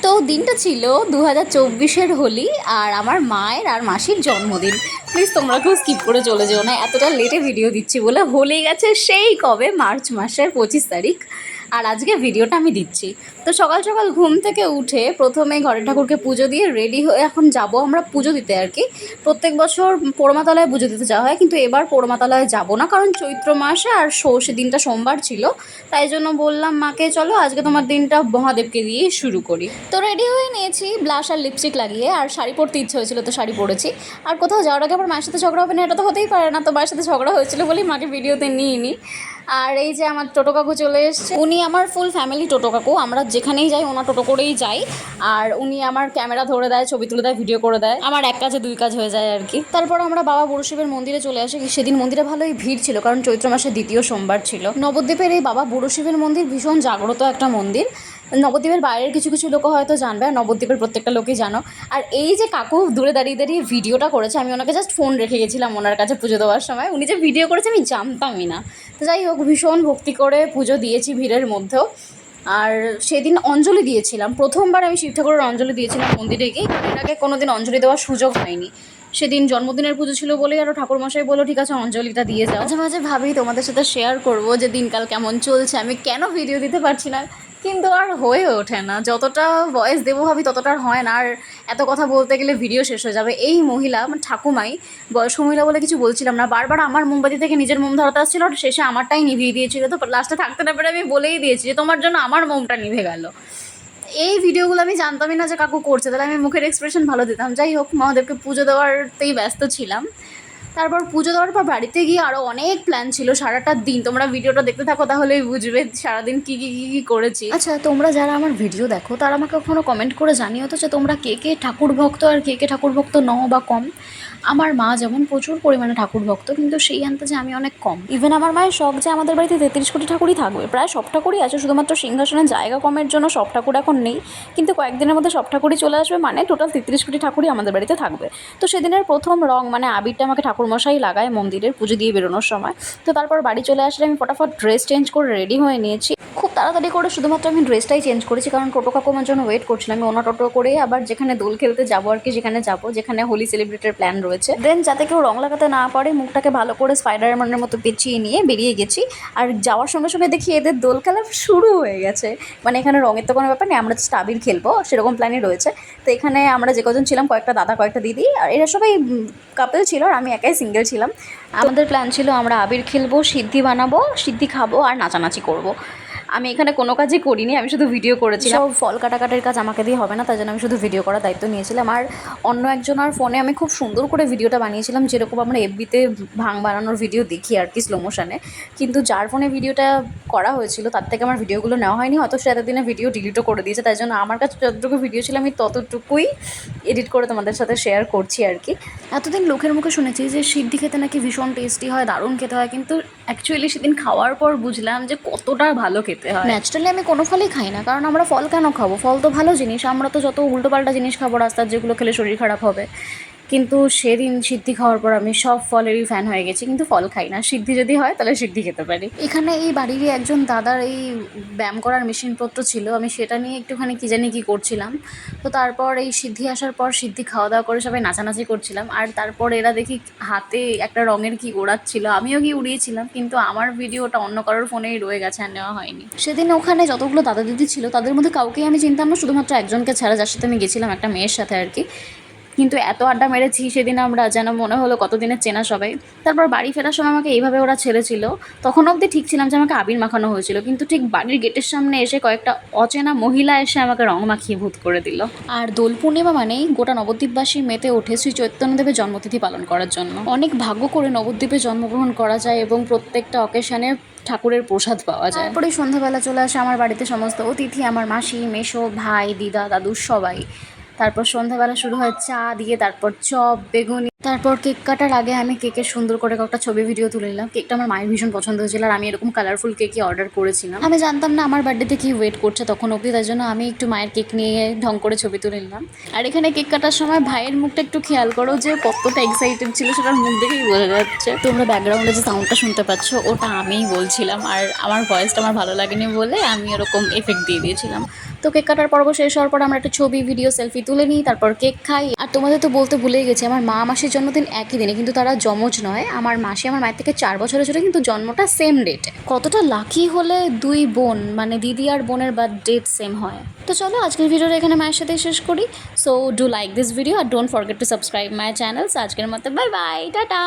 তো দিনটা ছিল 2024-এর হোলি আর আমার মায়ের আর মাসির জন্মদিন। প্লিজ তোমরা কেউ স্কিপ করে চলে যেও না, এতটা লেটে ভিডিও দিচ্ছি বলে। হোলি গেছে সেই কবে, মার্চ মাসের 25 তারিখ, আর আজকে ভিডিওটা আমি দিচ্ছি। তো সকাল সকাল ঘুম থেকে উঠে প্রথমে ঘরে ঠাকুরকে পুজো দিয়ে রেডি হয়ে এখন যাব আমরা পুজো দিতে আর কি। প্রত্যেক বছর পোড়মাতলায় পুজো দিতে যাওয়া হয়, কিন্তু এবার পোড়মাতলায় যাব না, কারণ চৈত্র মাসে আর সে দিনটা সোমবার ছিল। তাই জন্য বললাম মাকে, চলো আজকে তোমার দিনটা মহাদেবকে দিয়ে শুরু করি। তো রেডি হয়ে নিয়েছি, ব্লাশ আর লিপস্টিক লাগিয়ে, আর শাড়ি পরতে ইচ্ছে হয়েছিল তো শাড়ি পরেছি। আর কোথাও যাওয়ার আগে আমার মায়ের সাথে ঝগড়া হবে না, এটা তো হতেই পারে না। তো মায়ের সাথে ঝগড়া হয়েছিল বলেই মাকে ভিডিওতে নিইনি। আর এই যে আমার টোটো কাকু চলে এসছে, উনি আমার ফুল ফ্যামিলি টোটো কাকু। আমরা যেখানেই যাই ওনার টোটো করেই যাই, আর উনি আমার ক্যামেরা ধরে দেয়, ছবি তুলে দেয়, ভিডিও করে দেয়। আমার এক কাজে দুই কাজ হয়ে যায় আর কি। তারপর আমরা বাবা বুড়োশিবের মন্দিরে চলে আসি। সেদিন মন্দিরে ভালোই ভিড় ছিল, কারণ চৈত্র মাসের দ্বিতীয় সোমবার ছিল। নবদ্বীপের এই বাবা বুড়োশিবের মন্দির ভীষণ জাগ্রত একটা মন্দির। নবদ্বীপের বাইরের কিছু কিছু লোক হয়তো জানবে, আর নবদ্বীপের প্রত্যেকটা লোকই জানো। আর এই যে কাকু দূরে দাঁড়িয়ে দাঁড়িয়ে ভিডিওটা করেছে, আমি ওনাকে জাস্ট ফোন রেখে গেছিলাম ওনার কাছে পুজো দেওয়ার সময়। উনি যে ভিডিও করেছে আমি জানতামই না। তো যাই হোক, ভীষণ ভক্তি করে পুজো দিয়েছি ভিড়ের মধ্যেও। আর সেদিন অঞ্জলি দিয়েছিলাম, প্রথমবার আমি শিব ঠাকুরের অঞ্জলি দিয়েছিলাম মন্দিরে গিয়ে। এর আগে কোনোদিন অঞ্জলি দেওয়ার সুযোগ হয়নি। সেদিন জন্মদিনের পুজো ছিল বলেই আরও ঠাকুরমশাই বললো ঠিক আছে অঞ্জলিটা দিয়ে যাও। মাঝে মাঝে ভাবি তোমাদের সাথে শেয়ার করবো যে দিনকাল কেমন চলছে, আমি কেন ভিডিও দিতে পারছি না, কিন্তু আর হয়ে ওঠে না। যতটা ভয়েস দেবো ভাবি ততটা আর হয় না। আর এত কথা বলতে গেলে ভিডিও শেষ হয়ে যাবে। এই মহিলা মানে ঠাকুমাই, বয়স্ক মহিলা বলে কিছু বলছিলাম না, বারবার আমার মোমবাতি থেকে নিজের মোম ধরাতে আসছিল, আর শেষে আমারটাই নিভিয়ে দিয়েছিল। তো লাস্টে থাকতে না পেরে আমি বলেই দিয়েছি যে তোমার জন্য আমার মোমটা নিভে গেল। এই ভিডিওগুলো আমি জানতামই না যে কাকু করছে, তাহলে আমি মুখের এক্সপ্রেশন ভালো দিতাম। যাই হোক, মহাদেবকে পুজো দেওয়ারতেই ব্যস্ত ছিলাম। তারপর পুজো দেওয়ার পর বাড়িতে গিয়ে আরও অনেক প্ল্যান ছিল সারাটা দিন। তোমরা ভিডিওটা দেখতে থাকো তাহলেই বুঝবে সারাদিন কী কী কী কী করেছি। আচ্ছা, তোমরা যারা আমার ভিডিও দেখো তারা আমাকে কখনো কমেন্ট করে জানিও তো যে তোমরা কে কে ঠাকুর ভক্ত আর কে কে ঠাকুর ভক্ত নও বা কম। আমার মা যেমন প্রচুর পরিমাণে ঠাকুর ভক্ত, কিন্তু সেই আন্দাজে আমি অনেক কম। ইভেন আমার মায়ের শখ যে আমাদের বাড়িতে 33 কোটি ঠাকুরই থাকবে। প্রায় সব ঠাকুরই আছে, শুধুমাত্র সিংহাসনের জায়গা কমের জন্য সব ঠাকুর এখন নেই। কিন্তু কয়েকদিনের মধ্যে সব ঠাকুরই চলে আসবে, মানে টোটাল 33 কোটি ঠাকুরই আমাদের বাড়িতে থাকবে। তো সেদিনের প্রথম রং মানে আবিরটা আমাকে ঠাকুরমশাই লাগায় মন্দিরের পুজো দিয়ে বেরোনোর সময়। তো তারপর বাড়ি চলে আসলে আমি ফটাফট ড্রেস চেঞ্জ করে রেডি হয়ে নিয়েছি। খুব তাড়াতাড়ি করে শুধুমাত্র আমি ড্রেসটাই চেঞ্জ করেছি, কারণ টোটো কাকু আমার জন্য ওয়েট করছিলাম। আমি ওনা টোটো করে আবার যেখানে দোল খেলতে যাবো আর কি, সেখানে যাবো যেখানে হোলি সেলিব্রেটের প্ল্যান রয়েছে। দেন যাতে কেউ রং লাগাতে না পারে, মুখটাকে ভালো করে স্পাইডারম্যানের মতো পেঁচিয়ে নিয়ে বেরিয়ে গেছি। আর যাওয়ার সঙ্গে সঙ্গে দেখি এদের দোল খেলা শুরু হয়ে গেছে। মানে এখানে রঙের তো কোনো ব্যাপার নেই, আমরা জাস্ট আবির খেলবো সেরকম প্ল্যানই রয়েছে। তো এখানে আমরা যে কজন ছিলাম, কয়েকটা দাদা কয়েকটা দিদি, আর এরা সবাই কাপল ছিল আর আমি একাই সিঙ্গেল ছিলাম। আমাদের প্ল্যান ছিল আমরা আবির খেলবো, সিদ্ধি বানাবো, সিদ্ধি খাবো আর নাচানাচি করবো। আমি এখানে কোনো কাজই করিনি, আমি শুধু ভিডিও করেছিলাম। ফল কাটাকাটির কাজ আমাকে দিয়ে হবে না, তাই জন্য আমি শুধু ভিডিও করার দায়িত্ব নিয়েছিলাম। আর অন্য একজনের ফোনে আমি খুব সুন্দর করে ভিডিওটা বানিয়েছিলাম, যেরকম আমরা এফবিতে ভাং বানানোর ভিডিও দেখি আর কি, স্লো মোশনে। কিন্তু যার ফোনে ভিডিওটা করা হয়েছিল তার থেকে আমার ভিডিওগুলো নেওয়া হয়নি, হয়তো সে এতদিনে ভিডিও ডিলিটও করে দিয়েছে। তাই জন্য আমার কাছে যতটুকু ভিডিও ছিল আমি ততটুকুই এডিট করে তোমাদের সাথে শেয়ার করছি আর কি। এতদিন লোকের মুখে শুনেছি যে সিদ্ধি খেতে নাকি ভীষণ টেস্টি হয়, দারুণ খেতে হয়, কিন্তু অ্যাকচুয়ালি সেদিন খাওয়ার পর বুঝলাম যে কতটা ভালো খেতে হয়। ন্যাচারালি আমি কোনো ফলই খাই না, কারণ আমরা ফল কেন খাবো? ফল তো ভালো জিনিস, আমরা তো যত উল্টোপাল্টা জিনিস খাবো রাস্তার, যেগুলো খেলে শরীর খারাপ হবে। কিন্তু সেদিন সিদ্ধি খাওয়ার পর আমি সব ফলেরই ফ্যান হয়ে গেছি, কিন্তু ফল খাই না। সিদ্ধি যদি হয় তাহলে সিদ্ধি খেতে পারি। এখানে এই বাড়িরই একজন দাদার এই ব্যায়াম করার মেশিনপত্র ছিল, আমি সেটা নিয়ে একটুখানি কী জানি কী করছিলাম। তো তারপর এই সিদ্ধি আসার পর সিদ্ধি খাওয়া দাওয়া করে সবাই নাচানাচি করছিলাম। আর তারপর এরা দেখি হাতে একটা রঙের কি ওড়াচ্ছিল, আমিও কি উড়িয়েছিলাম, কিন্তু আমার ভিডিওটা অন্য কারোর ফোনেই রয়ে গেছে, আর নেওয়া হয়নি। সেদিন ওখানে যতগুলো দাদা দিদি ছিল তাদের মধ্যে কাউকেই আমি চিনতাম না, শুধুমাত্র একজনকে ছাড়া, যার সাথে আমি গেছিলাম, একটা মেয়ের সাথে আর কি। কিন্তু এত আড্ডা মেরেছি সেদিন আমরা, যেন মনে হলো কতদিনের চেনা সবাই। তারপর বাড়ি ফেরার সময় আমাকে এইভাবে ওরা ছেড়েছিল। তখন অবধি ঠিক ছিলাম যে আমাকে আবির মাখানো হয়েছিল, কিন্তু ঠিক বাড়ির গেটের সামনে এসে কয়েকটা অচেনা মহিলা এসে আমাকে রং মাখিয়ে ভূত করে দিল। আর দোল পূর্ণিমা মানেই গোটা নবদ্বীপবাসী মেতে ওঠে শ্রী চৈতন্যদেবের জন্মতিথি পালন করার জন্য। অনেক ভাগ্য করে নবদ্বীপে জন্মগ্রহণ করা যায় এবং প্রত্যেকটা অকেশনে ঠাকুরের প্রসাদ পাওয়া যায়। তারপরে সন্ধ্যাবেলা চলে আসে আমার বাড়িতে সমস্ত অতিথি, আমার মাসি, মেসো, ভাই, দিদা, দাদু সবাই। তারপর সন্ধ্যাবেলা শুরু হয় চা দিয়ে, তারপর চপ, বেগুনি। তারপর কেক কাটার আগে আমি কেকের সুন্দর করে একটা ছবি ভিডিও তুলে নিলাম। কেকটা আমার মায়ের ভীষণ পছন্দ হয়েছিল আর আমি এরকম কালারফুল কেকই অর্ডার করেছিলাম। আমি জানতাম না আমার বার্থডেতে কি ওয়েট করছে তখন অবধি, তার জন্য আমি একটু মায়ের কেক নিয়ে ঢং করে ছবি তুলে নিলাম। আর এখানে কেক কাটার সময় ভাইয়ের মুখটা একটু খেয়াল করো, যে কতটা এক্সাইটেড ছিল সেটার মুখ দেখেই বোঝা যাচ্ছে। তোমরা ব্যাকগ্রাউন্ডে যে সাউন্ডটা শুনতে পাচ্ছ ওটা আমিই বলছিলাম, আর আমার ভয়েসটা আমার ভালো লাগেনি বলে আমি এরকম এফেক্ট দিয়ে দিয়েছিলাম। তো কেক কাটার পর্ব শেষ হওয়ার পর আমরা একটা ছবি ভিডিও সেলফি তুলে নিই, তারপর কেক খাই। আর তোমাদের তো বলতে ভুলেই গেছি, আমার মা মাসির জন্মদিন একই দিনে, কিন্তু তারা যমজ নয়। আমার মাসি আমার মায়ের থেকে 4 বছরের ছোট, কিন্তু জন্মটা সেম ডেটে। কতটা লাকি হলে দুই বোন, মানে দিদি আর বোনের বার্থ ডেট সেম হয়। তো চলো আজকের ভিডিওটা এখানে মায়ের সাথেই শেষ করি। So do like this video আর don't forget to subscribe my channel. আজকের মতো বাই বাই, টাটা।